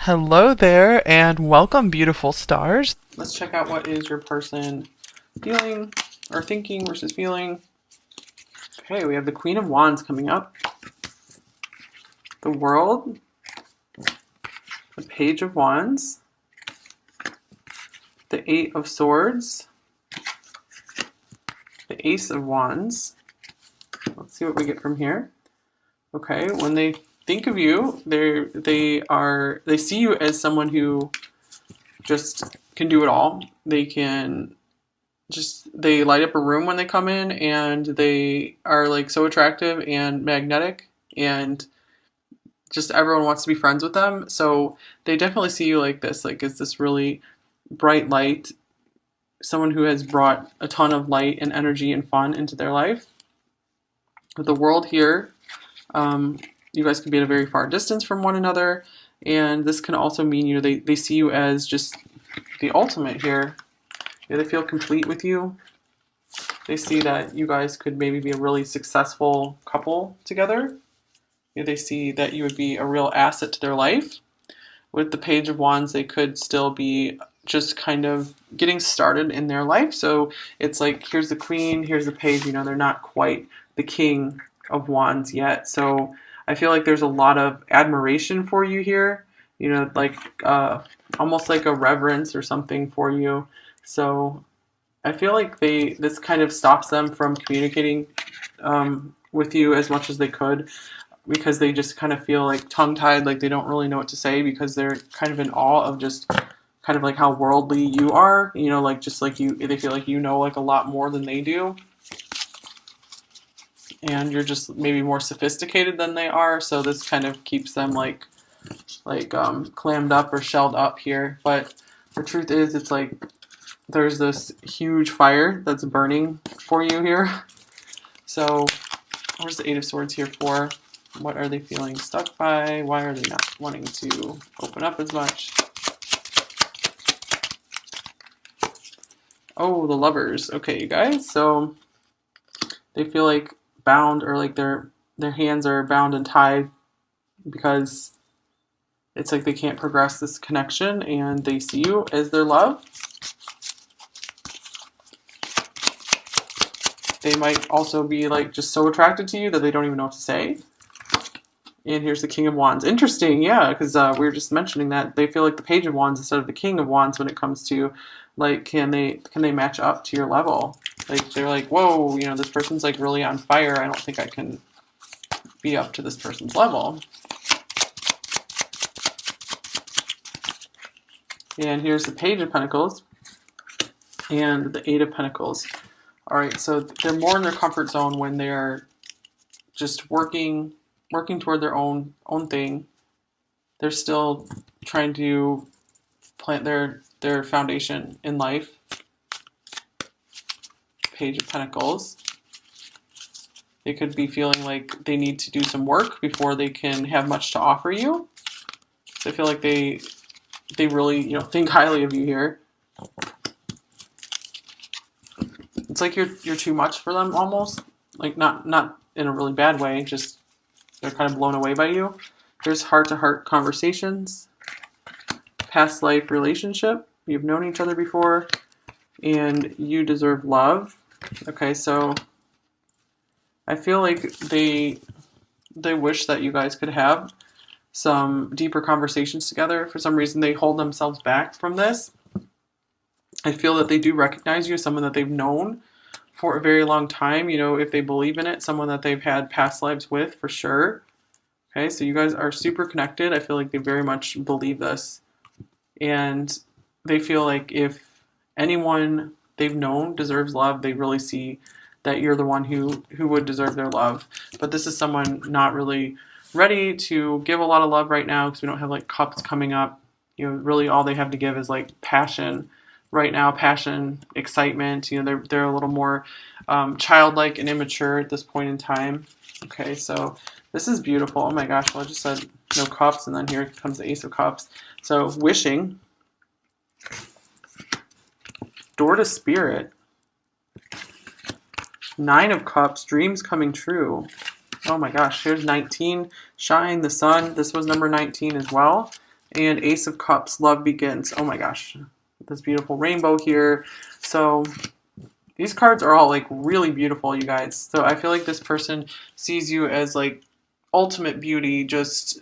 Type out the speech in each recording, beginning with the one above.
Hello there, and welcome, beautiful stars. Let's check out what is your person feeling or thinking versus feeling. Okay, we have the Queen of Wands coming up, the World, the Page of Wands, the Eight of Swords, the Ace of Wands. Let's see what we get from here. Okay, when they think of you, they see you as someone who just can do it all. They light up a room when they come in, and they are like so attractive and magnetic, and just everyone wants to be friends with them. So they definitely see you like this, like, is this really bright light, someone who has brought a ton of light and energy and fun into their life. With the World here, you guys can be at a very far distance from one another, and this can also mean, they see you as just the ultimate here. They feel complete with you. They see that you guys could maybe be a really successful couple together. They see that you would be a real asset to their life. With the Page of Wands, they could still be just kind of getting started in their life. So it's like, here's the Queen, here's the Page. They're not quite the King of Wands yet. So I feel like there's a lot of admiration for you here. Like almost like a reverence or something for you. So I feel like this kind of stops them from communicating with you as much as they could, because they just kind of feel like tongue-tied, like they don't really know what to say, because they're kind of in awe of just kind of like how worldly you are, like just like they feel like like a lot more than they do. And you're just maybe more sophisticated than they are, so this kind of keeps them like clammed up or shelled up here. But the truth is, it's like there's this huge fire that's burning for you here. So where's the Eight of Swords here for? What are they feeling stuck by? Why are they not wanting to open up as much? Oh, the Lovers. Okay, you guys. So they feel like bound, or like their hands are bound and tied, because it's like they can't progress this connection, and they see you as their love. They might also be like just so attracted to you that they don't even know what to say. And here's the King of Wands. Interesting, yeah, because we were just mentioning that they feel like the Page of Wands instead of the King of Wands when it comes to, like, can they match up to your level? Like, they're like, whoa, this person's like really on fire. I don't think I can be up to this person's level. And here's the Page of Pentacles and the Eight of Pentacles. All right, so they're more in their comfort zone when they're just working toward their own thing. They're still trying to plant their foundation in life. Page of Pentacles. They could be feeling like they need to do some work before they can have much to offer you. So I feel like they really think highly of you here. It's like you're too much for them almost. Like not in a really bad way, just they're kind of blown away by you. There's heart-to-heart conversations, past life relationship. You've known each other before, and you deserve love. Okay, so I feel like they wish that you guys could have some deeper conversations together. For some reason, they hold themselves back from this. I feel that they do recognize you as someone that they've known for a very long time. If they believe in it, someone that they've had past lives with, for sure. Okay, so you guys are super connected. I feel like they very much believe this. And they feel like if anyone they've known deserves love, they really see that you're the one who would deserve their love. But this is someone not really ready to give a lot of love right now, because we don't have like cups coming up. Really all they have to give is like passion right now, passion, excitement. They're a little more childlike and immature at this point in time. Okay, so this is beautiful. Oh my gosh, well, I just said no cups, and then here comes the Ace of Cups. So wishing, door to Spirit, Nine of Cups, dreams coming true. Oh my gosh, here's 19, shine, the sun. This was number 19 as well. and Ace of Cups, love begins. Oh my gosh, this beautiful rainbow here. So these cards are all like really beautiful, you guys. So I feel like this person sees you as like ultimate beauty. Just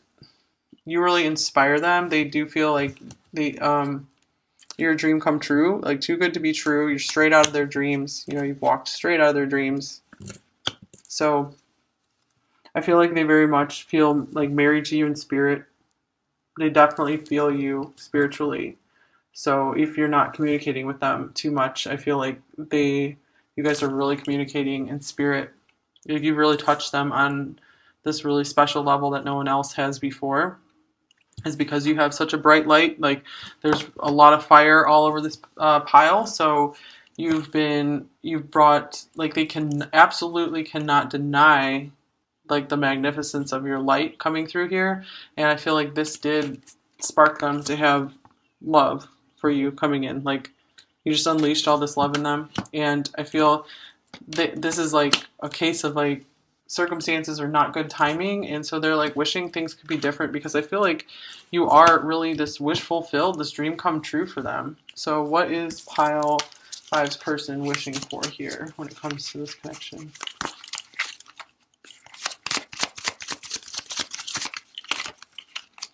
you really inspire them. They do feel like you're a dream come true, like too good to be true. You're straight out of their dreams. You know, you've walked straight out of their dreams. So I feel like they very much feel like married to you in spirit. They definitely feel you spiritually. So if you're not communicating with them too much, I feel like you guys are really communicating in spirit. If you really touch them on this really special level that no one else has before, is because you have such a bright light. Like there's a lot of fire all over this pile. So you've brought, like, they can absolutely cannot deny like the magnificence of your light coming through here. And I feel like this did spark them to have love for you coming in. Like you just unleashed all this love in them. And I feel that this is like a case of like circumstances are not good timing, and so they're like wishing things could be different, because I feel like you are really this wish fulfilled, this dream come true for them. So what is pile five's person wishing for here when it comes to this connection?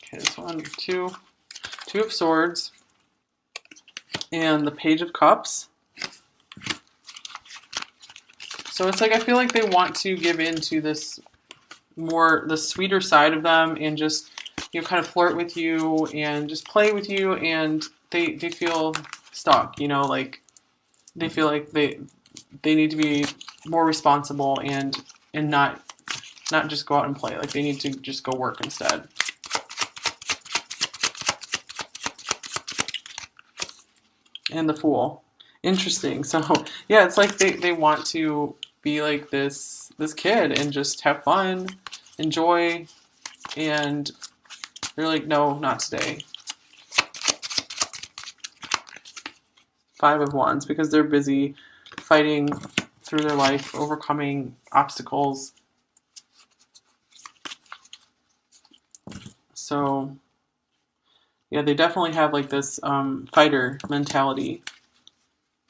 Okay, this one, two of swords, and the Page of Cups. So it's like I feel like they want to give in to this more, the sweeter side of them, and just, you know, kind of flirt with you and just play with you, and they feel stuck, you know, like they feel like they need to be more responsible and not just go out and play. Like they need to just go work instead. And the Fool. Interesting. So yeah, it's like they want to be like this kid and just have fun, enjoy, and they're like, no, not today. Five of Wands, because they're busy fighting through their life, overcoming obstacles. So yeah, they definitely have like this fighter mentality,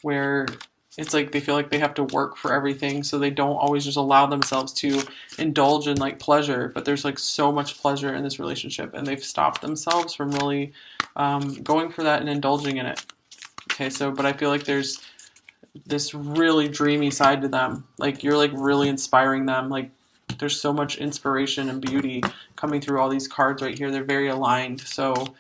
where it's like they feel like they have to work for everything, so they don't always just allow themselves to indulge in like pleasure. But there's like so much pleasure in this relationship, and they've stopped themselves from really going for that and indulging in it. Okay, so but I feel like there's this really dreamy side to them. Like you're like really inspiring them. Like there's so much inspiration and beauty coming through all these cards right here. They're very aligned. So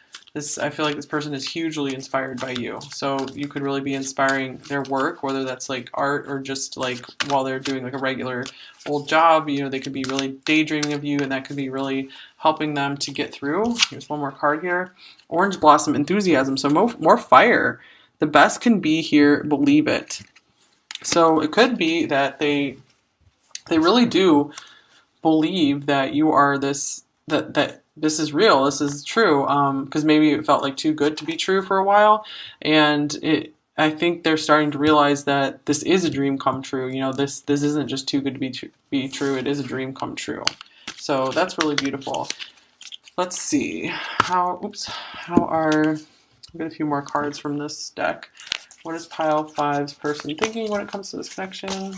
I feel like this person is hugely inspired by you. So you could really be inspiring their work, whether that's like art or just like while they're doing like a regular old job. You know, they could be really daydreaming of you, and that could be really helping them to get through. Here's one more card here. Orange Blossom Enthusiasm. So more fire. The best can be here. Believe it. So it could be that they really do believe that you are this, that this is real, this is true, because maybe it felt like too good to be true for a while, and I think they're starting to realize that this is a dream come true. You know, this isn't just too good to be true. It is a dream come true. So that's really beautiful. Let's see how are, I'll get a few more cards from this deck. What is pile five's person thinking when it comes to this connection?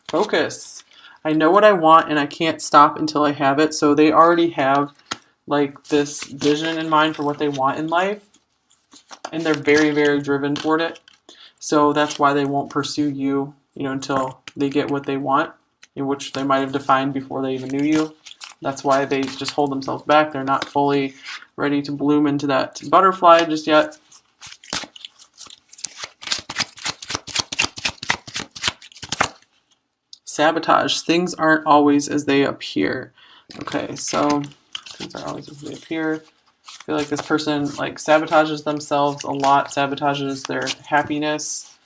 Focus. I know what I want and I can't stop until I have it. So they already have like this vision in mind for what they want in life, and they're very, very driven toward it. So that's why they won't pursue you, you know, until they get what they want, which they might have defined before they even knew you. That's why they just hold themselves back. They're not fully ready to bloom into that butterfly just yet. Sabotage. Things aren't always as they appear. Okay, so things aren't always as they appear. I feel like this person like sabotages themselves a lot, sabotages their happiness.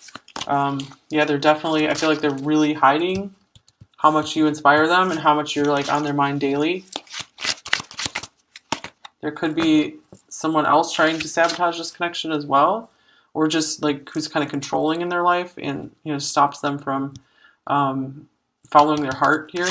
Yeah, they're definitely, I feel like they're really hiding how much you inspire them and how much you're like on their mind daily. There could be someone else trying to sabotage this connection as well, or just like who's kind of controlling in their life and, you know, stops them from following their heart here.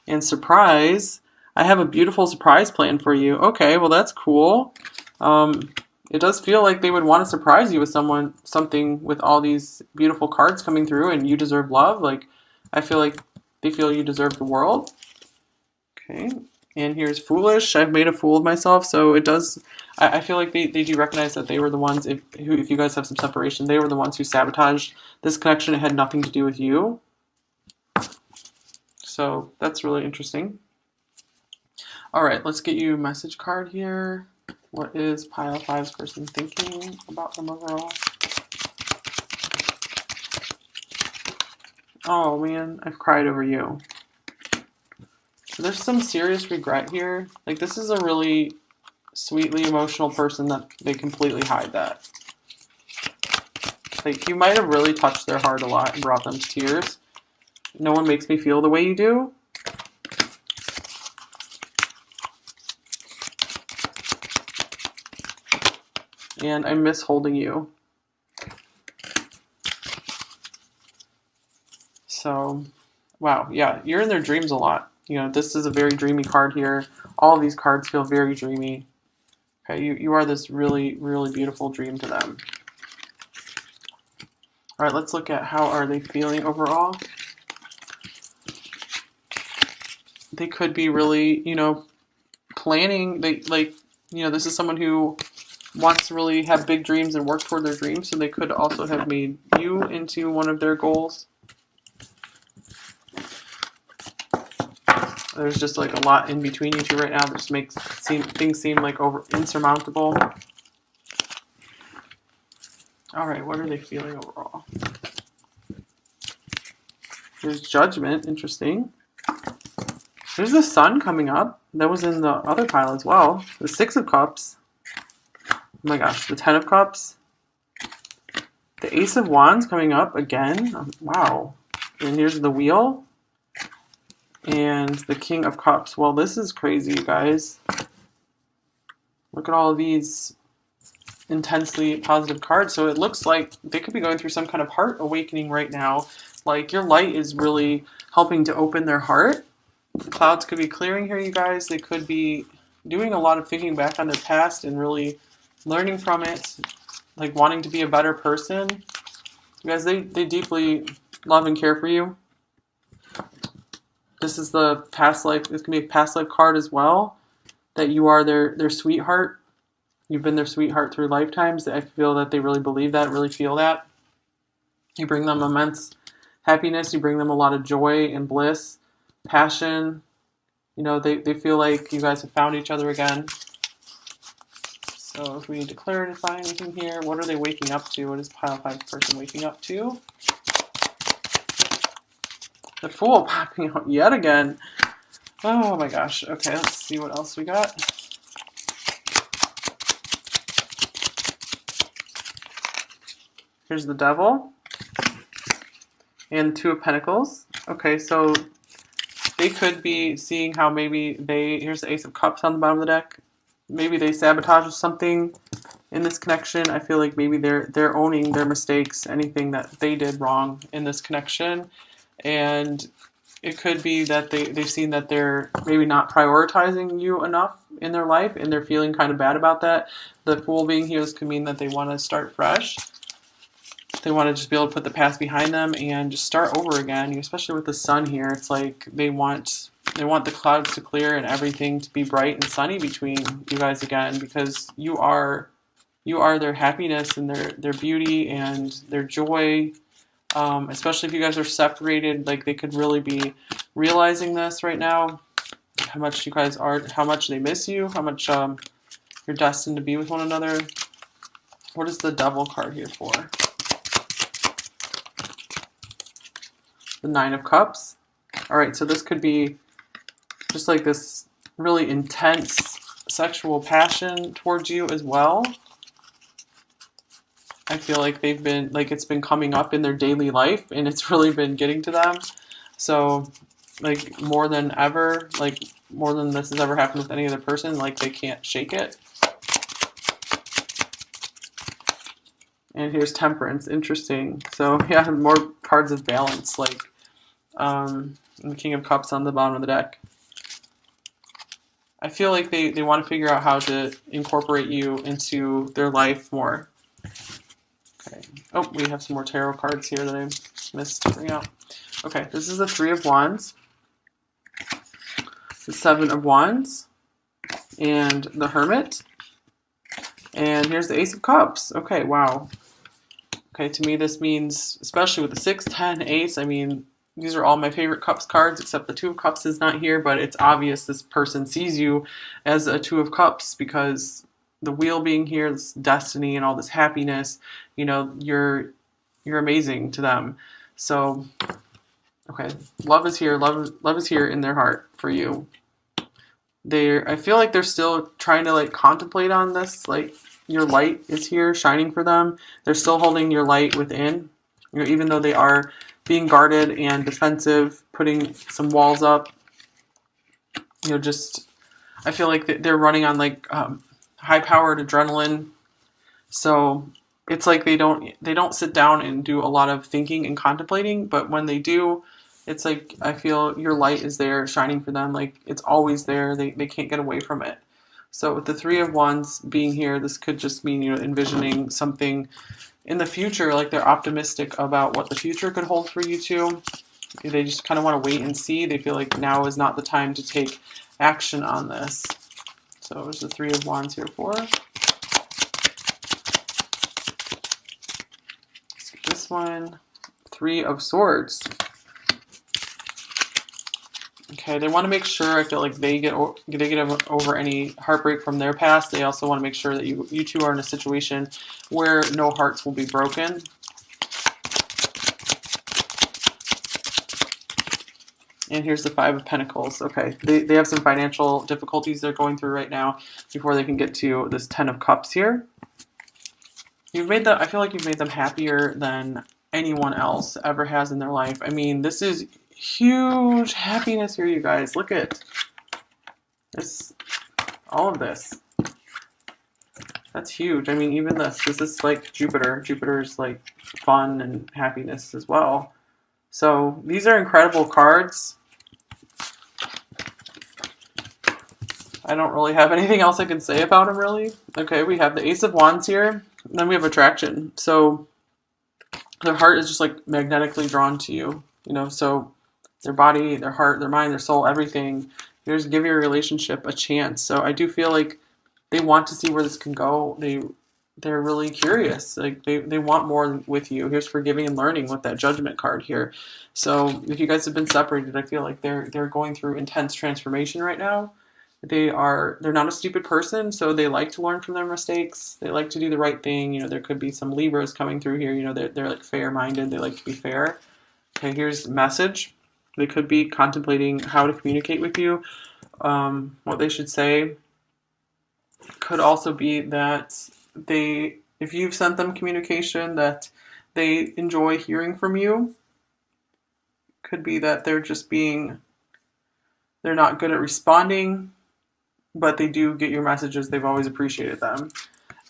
And surprise, I have a beautiful surprise plan for you. Okay, well that's cool. It does feel like they would want to surprise you with something with all these beautiful cards coming through, and you deserve love. Like, I feel like they feel you deserve the world. Okay, and here's foolish. I've made a fool of myself, so it does. I feel like they do recognize that they were the ones. If you guys have some separation, they were the ones who sabotaged this connection. It had nothing to do with you. So that's really interesting. All right, let's get you a message card here. What is pile 5's person thinking about them overall? Oh man, I've cried over you. There's some serious regret here. Like, this is a really sweetly emotional person that they completely hide that. Like, you might have really touched their heart a lot and brought them to tears. No one makes me feel the way you do. And I miss holding you. So, wow, yeah, you're in their dreams a lot. You know, this is a very dreamy card here. All of these cards feel very dreamy. Okay, you are this really, really beautiful dream to them. All right, let's look at how are they feeling overall. They could be really, planning. This is someone who wants to really have big dreams and work toward their dreams, so they could also have made you into one of their goals. There's just like a lot in between you two right now that just makes things seem like insurmountable. All right, what are they feeling overall? There's judgment, interesting. There's the sun coming up. That was in the other pile as well. The 6 of Cups. Oh my gosh, the 10 of Cups. The Ace of Wands coming up again. Wow. And here's the Wheel. And the King of Cups. Well, this is crazy, you guys. Look at all of these intensely positive cards. So it looks like they could be going through some kind of heart awakening right now. Like, your light is really helping to open their heart. The clouds could be clearing here, you guys. They could be doing a lot of thinking back on their past and really learning from it. Like, wanting to be a better person. You guys, they deeply love and care for you. This is the past life. This can be a past life card as well. That you are their sweetheart. You've been their sweetheart through lifetimes. I feel that they really believe that, really feel that. You bring them immense happiness. You bring them a lot of joy and bliss, passion. You know, they feel like you guys have found each other again. So if we need to clarify anything here, what are they waking up to? What is pile 5 person waking up to? The Fool popping out yet again. Oh my gosh. Okay, let's see what else we got. Here's the Devil. And 2 of Pentacles. Okay, so they could be seeing how maybe here's the Ace of Cups on the bottom of the deck. Maybe they sabotage something in this connection. I feel like maybe they're owning their mistakes, anything that they did wrong in this connection. And it could be that they've seen that they're maybe not prioritizing you enough in their life, and they're feeling kind of bad about that. The Fool being here, this could mean that they want to start fresh. They want to just be able to put the past behind them and just start over again. Especially with the sun here, it's like they want the clouds to clear and everything to be bright and sunny between you guys again, because you are their happiness and their beauty and their joy. Especially if you guys are separated, like, they could really be realizing this right now, how much you guys are, how much they miss you, how much you're destined to be with one another. What is the Devil card here for? The 9 of Cups. All right, so this could be just like this really intense sexual passion towards you as well. I feel like they've been, like, it's been coming up in their daily life and it's really been getting to them. So, like, more than ever, like, more than this has ever happened with any other person, like, they can't shake it. And here's Temperance. Interesting. So, yeah, more cards of balance. Like, and the King of Cups on the bottom of the deck. I feel like they want to figure out how to incorporate you into their life more. Okay. Oh, we have some more tarot cards here that I missed to bring out. Okay, this is the Three of Wands, the Seven of Wands, and the Hermit. And here's the Ace of Cups. Okay, wow. Okay, to me this means, especially with the 6, 10, Ace, I mean, these are all my favorite Cups cards, except the Two of Cups is not here, but it's obvious this person sees you as a Two of Cups because the Wheel being here, this destiny and all this happiness, you know, you're amazing to them. So, okay, love is here. Love is here in their heart for you. I feel like they're still trying to like contemplate on this, like your light is here shining for them. They're still holding your light within, you know, even though they are being guarded and defensive, putting some walls up, you know, just, I feel like they're running on like high-powered adrenaline. So it's like they don't sit down and do a lot of thinking and contemplating, but when they do, it's like I feel your light is there shining for them. Like it's always there. They can't get away from it. So with the Three of Wands being here, this could just mean, you know, envisioning something in the future, like they're optimistic about what the future could hold for you two. They just kind of want to wait and see. They feel like now is not the time to take action on this. So there's the Three of Wands here for. This one, Three of Swords. Okay, they want to make sure, I feel like they get over any heartbreak from their past. They also want to make sure that you two are in a situation where no hearts will be broken. And here's the Five of Pentacles. Okay, they have some financial difficulties they're going through right now before they can get to this Ten of Cups here. I feel like you've made them happier than anyone else ever has in their life. I mean, this is huge happiness here, you guys. Look at this, all of this. That's huge. I mean, even this is like Jupiter. Jupiter's like fun and happiness as well. So these are incredible cards. I don't really have anything else I can say about them, really. Okay, we have the Ace of Wands here. And then we have attraction. So their heart is just like magnetically drawn to you. You know, so their body, their heart, their mind, their soul, everything. You just give your relationship a chance. So I do feel like they want to see where this can go. They're really curious. Like they want more with you. Here's forgiving and learning with that Judgment card here. So if you guys have been separated, I feel like they're going through intense transformation right now. They're not a stupid person, so they like to learn from their mistakes. They like to do the right thing. You know, there could be some Libras coming through here. You know, they're like fair-minded. They like to be fair. Okay, here's the message. They could be contemplating how to communicate with you, what they should say. Could also be that if you've sent them communication, that they enjoy hearing from you. Could be that they're not good at responding, but they do get your messages. They've always appreciated them.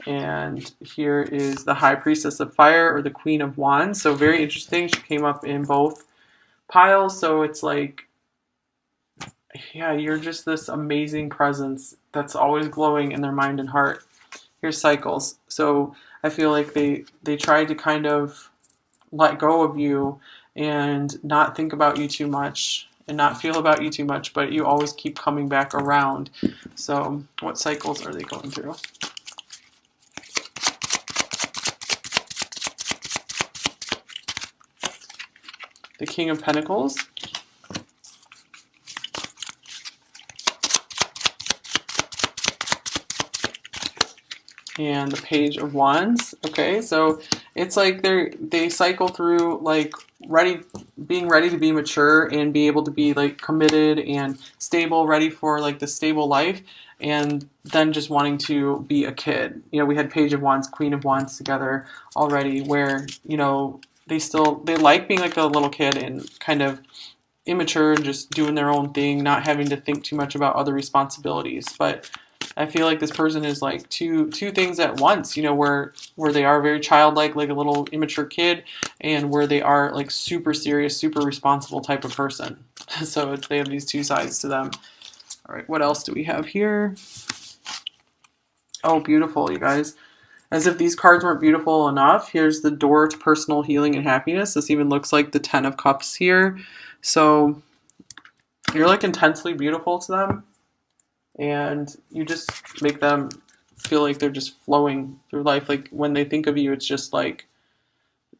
And here is the High Priestess of Fire, or the Queen of Wands. So very interesting. She came up in both piles. So it's like, yeah, you're just this amazing presence that's always glowing in their mind and heart. Here's Cycles. So I feel like they tried to kind of let go of you and not think about you too much and not feel about you too much, but you always keep coming back around. So what cycles are they going through? The King of Pentacles. And the Page of Wands. Okay, so it's like they cycle through like being ready to be mature and be able to be like committed and stable, ready for like the stable life, and then just wanting to be a kid. You know, we had Page of Wands, Queen of Wands together already, where, you know, they like being like a little kid and kind of immature and just doing their own thing, not having to think too much about other responsibilities. But I feel like this person is like two things at once, you know, where they are very childlike, like a little immature kid, and where they are like super serious, super responsible type of person. So they have these two sides to them. All right, what else do we have here? Oh, beautiful, you guys. As if these cards weren't beautiful enough, here's the door to personal healing and happiness. This even looks like the 10 of Cups here. So you're like intensely beautiful to them, and you just make them feel like they're just flowing through life. Like when they think of you, it's just like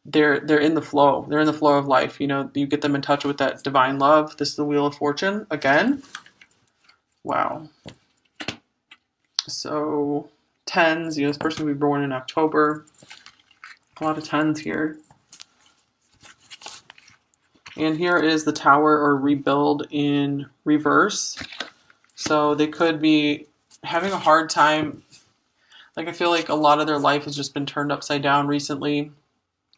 they're in the flow. They're in the flow of life. You know, you get them in touch with that divine love. This is the Wheel of Fortune again. Wow. So tens, you know, this person will be born in October. A lot of tens here. And here is the Tower, or rebuild, in reverse. So they could be having a hard time. Like I feel like a lot of their life has just been turned upside down recently,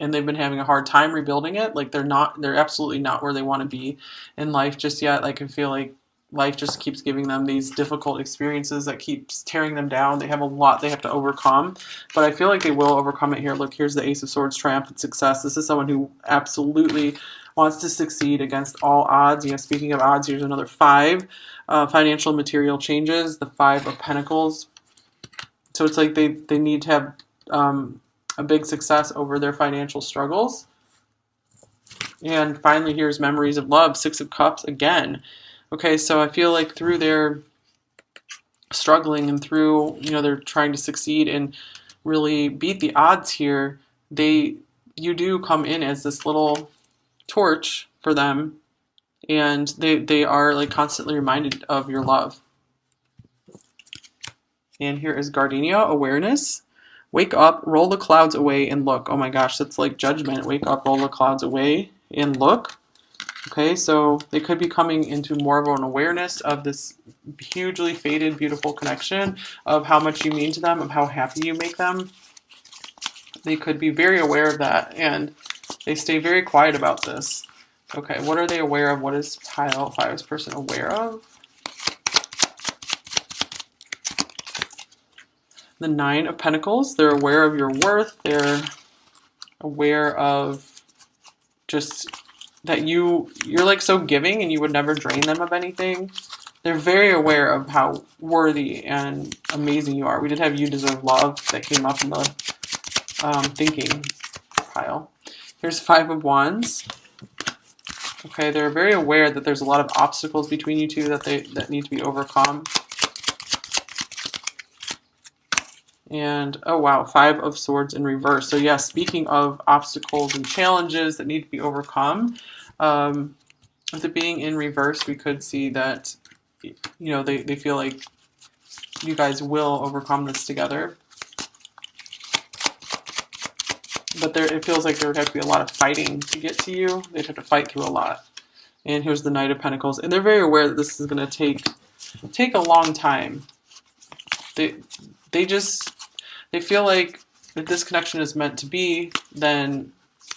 and they've been having a hard time rebuilding it. Like they're absolutely not where they want to be in life just yet. Like I feel like life just keeps giving them these difficult experiences that keeps tearing them down. They have a lot they have to overcome, but I feel like they will overcome it here. Look, here's the Ace of Swords, triumphant success. This is someone who absolutely wants to succeed against all odds. You know, speaking of odds, here's another 5. Financial material changes, the 5 of Pentacles. So it's like they need to have a big success over their financial struggles. And finally, here's memories of love, 6 of Cups again. Okay, so I feel like through their struggling and through, you know, they're trying to succeed and really beat the odds here, you do come in as this little torch for them, and they are like constantly reminded of your love. And here is Gardenia, awareness. Wake up, roll the clouds away, and look. Oh my gosh, that's like judgment. Wake up, roll the clouds away, and look. Okay, so they could be coming into more of an awareness of this hugely faded, beautiful connection, of how much you mean to them, of how happy you make them. They could be very aware of that, and they stay very quiet about this. Okay, what are they aware of? What is pile 5's person aware of? The 9 of Pentacles. They're aware of your worth. They're aware of just that you're like so giving and you would never drain them of anything. They're very aware of how worthy and amazing you are. We did have You Deserve Love that came up in the thinking pile. Here's 5 of Wands. Okay, they're very aware that there's a lot of obstacles between you two that need to be overcome. And, oh wow, 5 of Swords in reverse. So yeah, speaking of obstacles and challenges that need to be overcome, with it being in reverse, we could see that, you know, they feel like you guys will overcome this together. But it feels like there would have to be a lot of fighting to get to you. They'd have to fight through a lot. And here's the Knight of Pentacles. And they're very aware that this is going to take a long time. They feel like if this connection is meant to be, then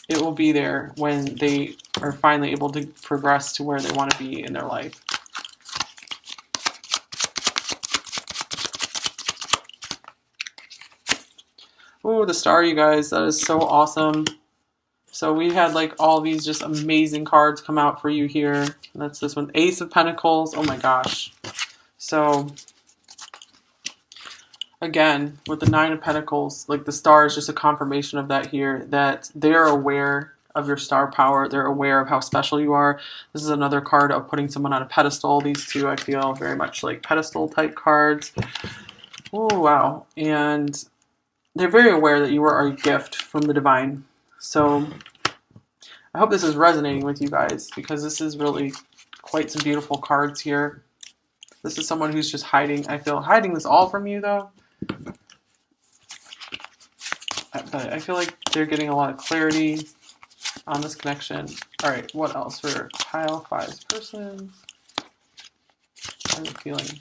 it will be there when they are finally able to progress to where they want to be in their life. Oh, the Star, you guys. That is so awesome. So we had like all these just amazing cards come out for you here. That's this one. Ace of Pentacles. Oh my gosh. So again, with the 9 of Pentacles, like the Star is just a confirmation of that here, that they're aware of your star power. They're aware of how special you are. This is another card of putting someone on a pedestal. These two, I feel, very much like pedestal type cards. Oh, wow. And they're very aware that you are a gift from the divine. So I hope this is resonating with you guys, because this is really quite some beautiful cards here. This is someone who's just hiding this all from you, though. But I feel like they're getting a lot of clarity on this connection. All right, what else for pile 5's person? I'm feeling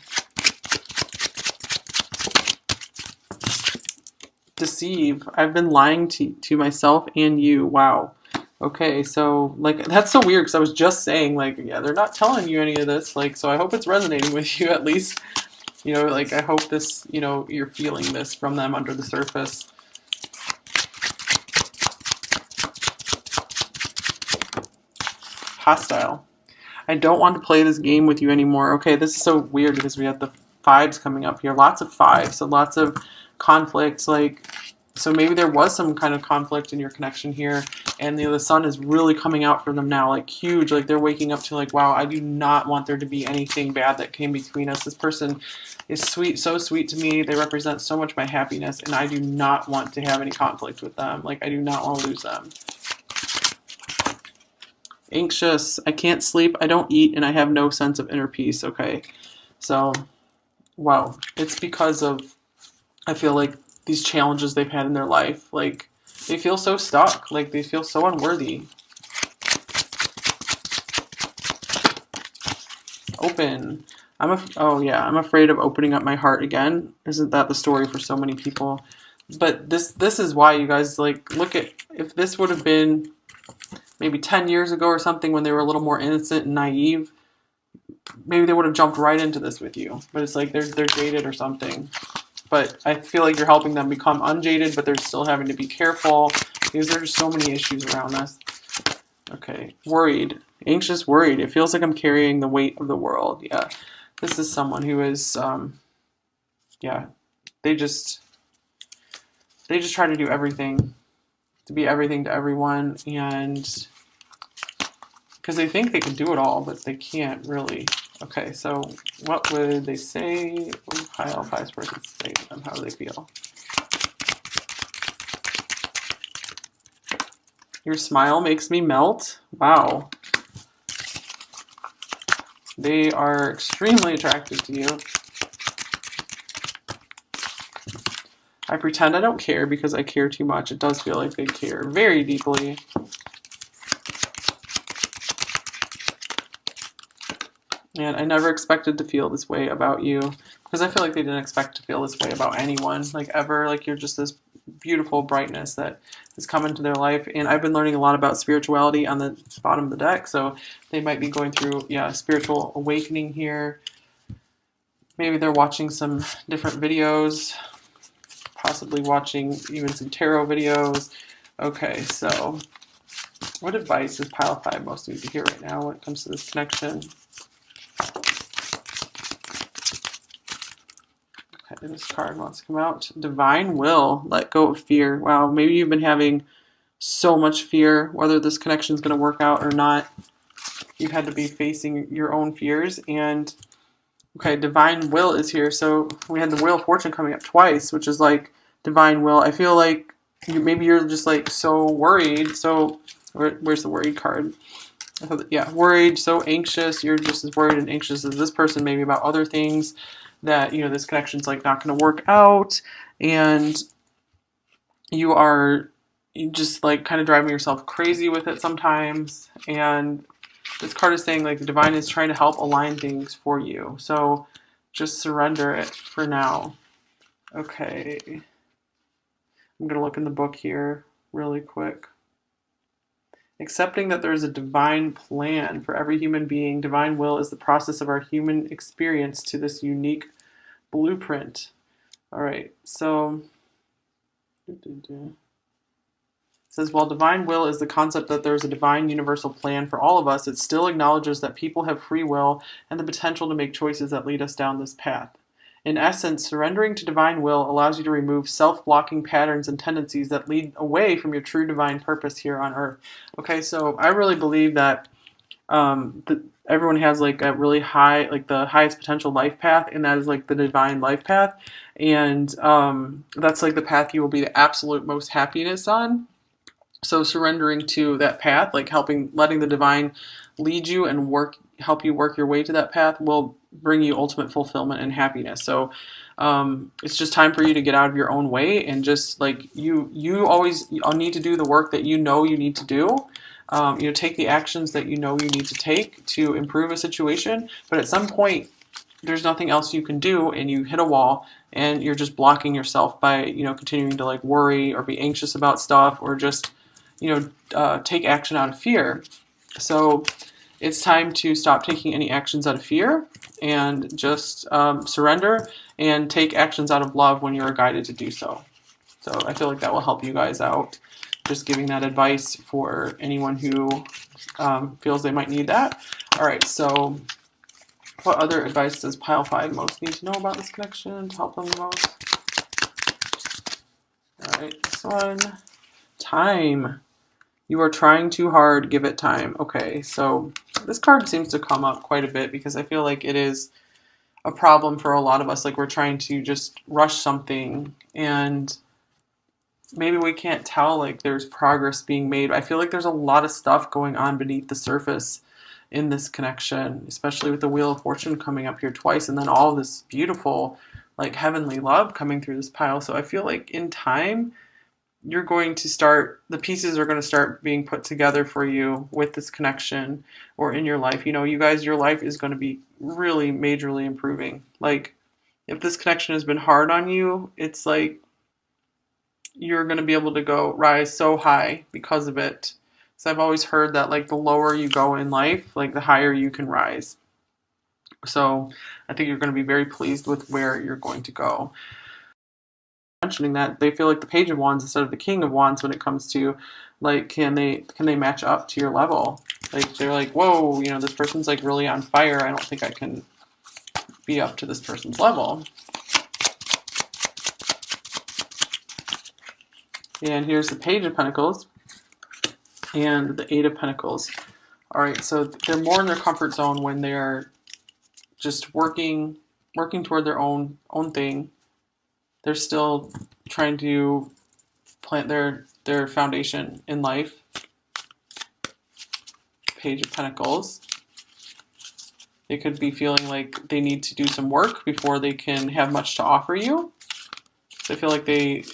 deceive. I've been lying to myself and you. Wow. Okay, so like that's so weird, because I was just saying like, yeah, they're not telling you any of this. Like, so I hope it's resonating with you at least. You know, like I hope this, you know, you're feeling this from them under the surface. Hostile. I don't want to play this game with you anymore. Okay, this is so weird because we have the fives coming up here. Lots of fives, so lots of conflicts. Like, so maybe there was some kind of conflict in your connection here, and the sun is really coming out for them now, like huge. Like they're waking up to like, wow, I do not want there to be anything bad that came between us. This person is sweet, so sweet to me. They represent so much my happiness, and I do not want to have any conflict with them. Like I do not want to lose them. Anxious, I can't sleep, I don't eat, and I have no sense of inner peace. Okay, so, wow, it's because of, I feel like, these challenges they've had in their life. Like, they feel so stuck, like, they feel so unworthy. Open. I'm afraid of opening up my heart again. Isn't that the story for so many people? But this is why, you guys, like, look at, if this would have been maybe 10 years ago or something when they were a little more innocent and naive, maybe they would have jumped right into this with you. But it's like they're jaded or something. But I feel like you're helping them become unjaded, but they're still having to be careful because there's so many issues around us. Okay, worried. Anxious, worried. It feels like I'm carrying the weight of the world. Yeah, this is someone who is, yeah, they just try to do everything, to be everything to everyone, and because they think they can do it all, but they can't really. Okay, so what would they say? What would pile five persons say to them? How do they feel? Your smile makes me melt. Wow. They are extremely attracted to you. I pretend I don't care because I care too much. It does feel like they care very deeply. And I never expected to feel this way about you, because I feel like they didn't expect to feel this way about anyone, like ever. Like you're just this beautiful brightness that has come into their life. And I've been learning a lot about spirituality on the bottom of the deck, so they might be going through, yeah, spiritual awakening here. Maybe they're watching some different videos, possibly watching even some tarot videos. Okay, so what advice does pile 5 most need to hear right now when it comes to this connection? Okay, this card wants to come out. Divine will. Let go of fear. Wow, maybe you've been having so much fear, whether this connection is going to work out or not. You've had to be facing your own fears. And, okay, divine will is here. So we had the Wheel of Fortune coming up twice, which is like divine will. I feel like maybe you're just like so worried. So, where's the worried card? I thought, yeah, worried, so anxious. You're just as worried and anxious as this person, maybe about other things, that, you know, this connection's like not going to work out, and you are just like kind of driving yourself crazy with it sometimes. And this card is saying like the divine is trying to help align things for you, so just surrender it for now. Okay, I'm going to look in the book here really quick. Accepting that there is a divine plan for every human being. Divine will is the process of our human experience to this unique blueprint. All right, so it says, while divine will is the concept that there is a divine universal plan for all of us, it still acknowledges that people have free will and the potential to make choices that lead us down this path. In essence, surrendering to divine will allows you to remove self-blocking patterns and tendencies that lead away from your true divine purpose here on Earth. Okay, so I really believe that everyone has like a really high, like the highest potential life path, and that is like the divine life path. And that's like the path you will be the absolute most happiness on. So surrendering to that path, like letting the divine lead you and help you work your way to that path, will bring you ultimate fulfillment and happiness. So it's just time for you to get out of your own way, and just like you always need to do the work that you know you need to do. Take the actions that you know you need to take to improve a situation. But at some point, there's nothing else you can do, and you hit a wall, and you're just blocking yourself by continuing to like worry or be anxious about stuff, or just take action out of fear. So it's time to stop taking any actions out of fear and just surrender and take actions out of love when you're guided to do so. So I feel like that will help you guys out. just giving that advice for anyone who feels they might need that. All right, so what other advice does pile 5 most need to know about this connection to help them the most? All right, this one. Time. You are trying too hard, give it time. Okay, so this card seems to come up quite a bit because I feel like it is a problem for a lot of us. Like we're trying to just rush something and maybe we can't tell like there's progress being made. I feel like there's a lot of stuff going on beneath the surface in this connection, especially with the Wheel of Fortune coming up here twice and then all this beautiful like heavenly love coming through this pile. So I feel like in time, you're going to start, the pieces are going to start being put together for you with this connection or in your life. You know, you guys, your life is going to be really majorly improving. Like, if this connection has been hard on you, it's like you're going to be able to go rise so high because of it. So I've always heard that, like, the lower you go in life, like, the higher you can rise. So I think you're going to be very pleased with where you're going to go. Mentioning that they feel like the Page of Wands instead of the King of Wands when it comes to like can they match up to your level. Like they're like, whoa, you know, this person's like really on fire. I don't think I can be up to this person's level. And here's the Page of Pentacles and the Eight of Pentacles. All right, so they're more in their comfort zone when they're just working toward their own thing. They're still trying to plant their foundation in life. Page of Pentacles. They could be feeling like they need to do some work before they can have much to offer you. So I feel like they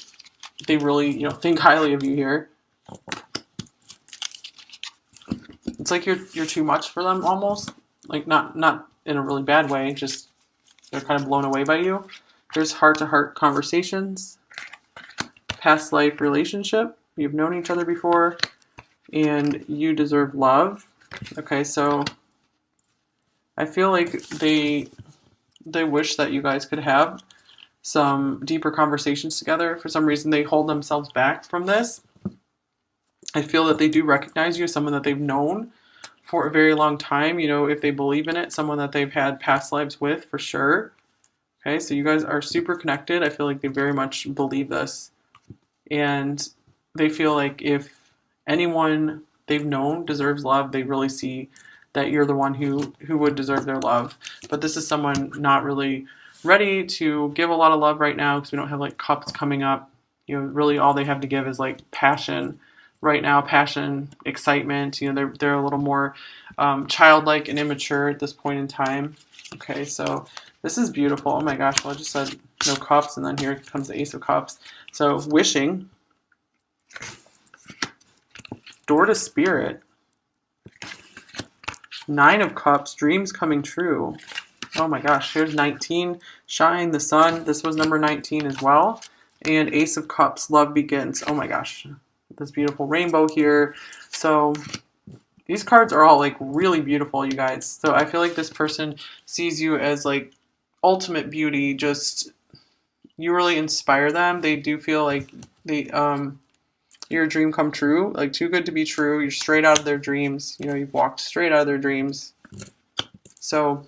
really, you know, think highly of you here. It's like you're too much for them almost. Like not in a really bad way, just they're kind of blown away by you. There's heart-to-heart conversations, past life relationship, you've known each other before, and you deserve love. Okay, so I feel like they wish that you guys could have some deeper conversations together. For some reason, they hold themselves back from this. I feel that they do recognize you as someone that they've known for a very long time. You know, if they believe in it, someone that they've had past lives with for sure. Okay, so you guys are super connected. I feel like they very much believe this. And they feel like if anyone they've known deserves love, they really see that you're the one who would deserve their love. But this is someone not really ready to give a lot of love right now because we don't have like cups coming up. You know, really all they have to give is like passion right now, passion, excitement. You know, they're a little more childlike and immature at this point in time. Okay, so this is beautiful. Oh my gosh, well I just said no cups and then here comes the Ace of Cups. So wishing, door to spirit, Nine of Cups, dreams coming true. Oh my gosh, here's 19, shine, the sun. This was number 19 as well. And Ace of Cups, love begins. Oh my gosh, this beautiful rainbow here. So these cards are all like really beautiful, you guys. So I feel like this person sees you as like ultimate beauty. Just, you really inspire them. They do feel like you're a dream come true, like too good to be true. You're straight out of their dreams. You know, you've walked straight out of their dreams. So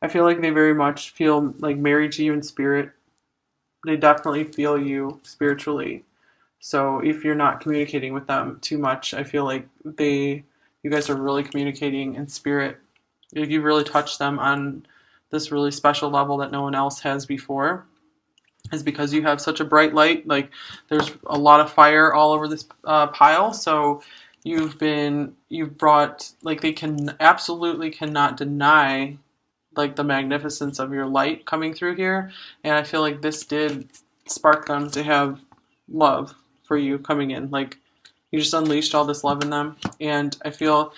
I feel like they very much feel like married to you in spirit. They definitely feel you spiritually. So if you're not communicating with them too much, I feel like you guys are really communicating in spirit. If you really touch them on this really special level that no one else has before, is because you have such a bright light. Like there's a lot of fire all over this pile. So you've brought, like they absolutely cannot deny like the magnificence of your light coming through here. And I feel like this did spark them to have love for you coming in. Like you just unleashed all this love in them. And I feel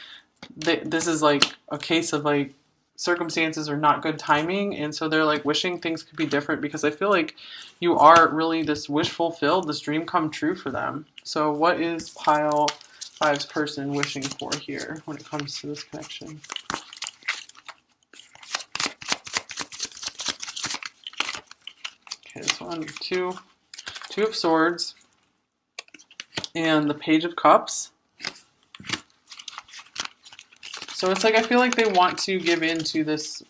that this is like a case of like circumstances are not good timing, and so they're like wishing things could be different because I feel like you are really this wish fulfilled, this dream come true for them. So what is pile 5's person wishing for here when it comes to this connection? Okay, this one, two of Swords, and the Page of Cups. So it's like I feel like they want to give in to this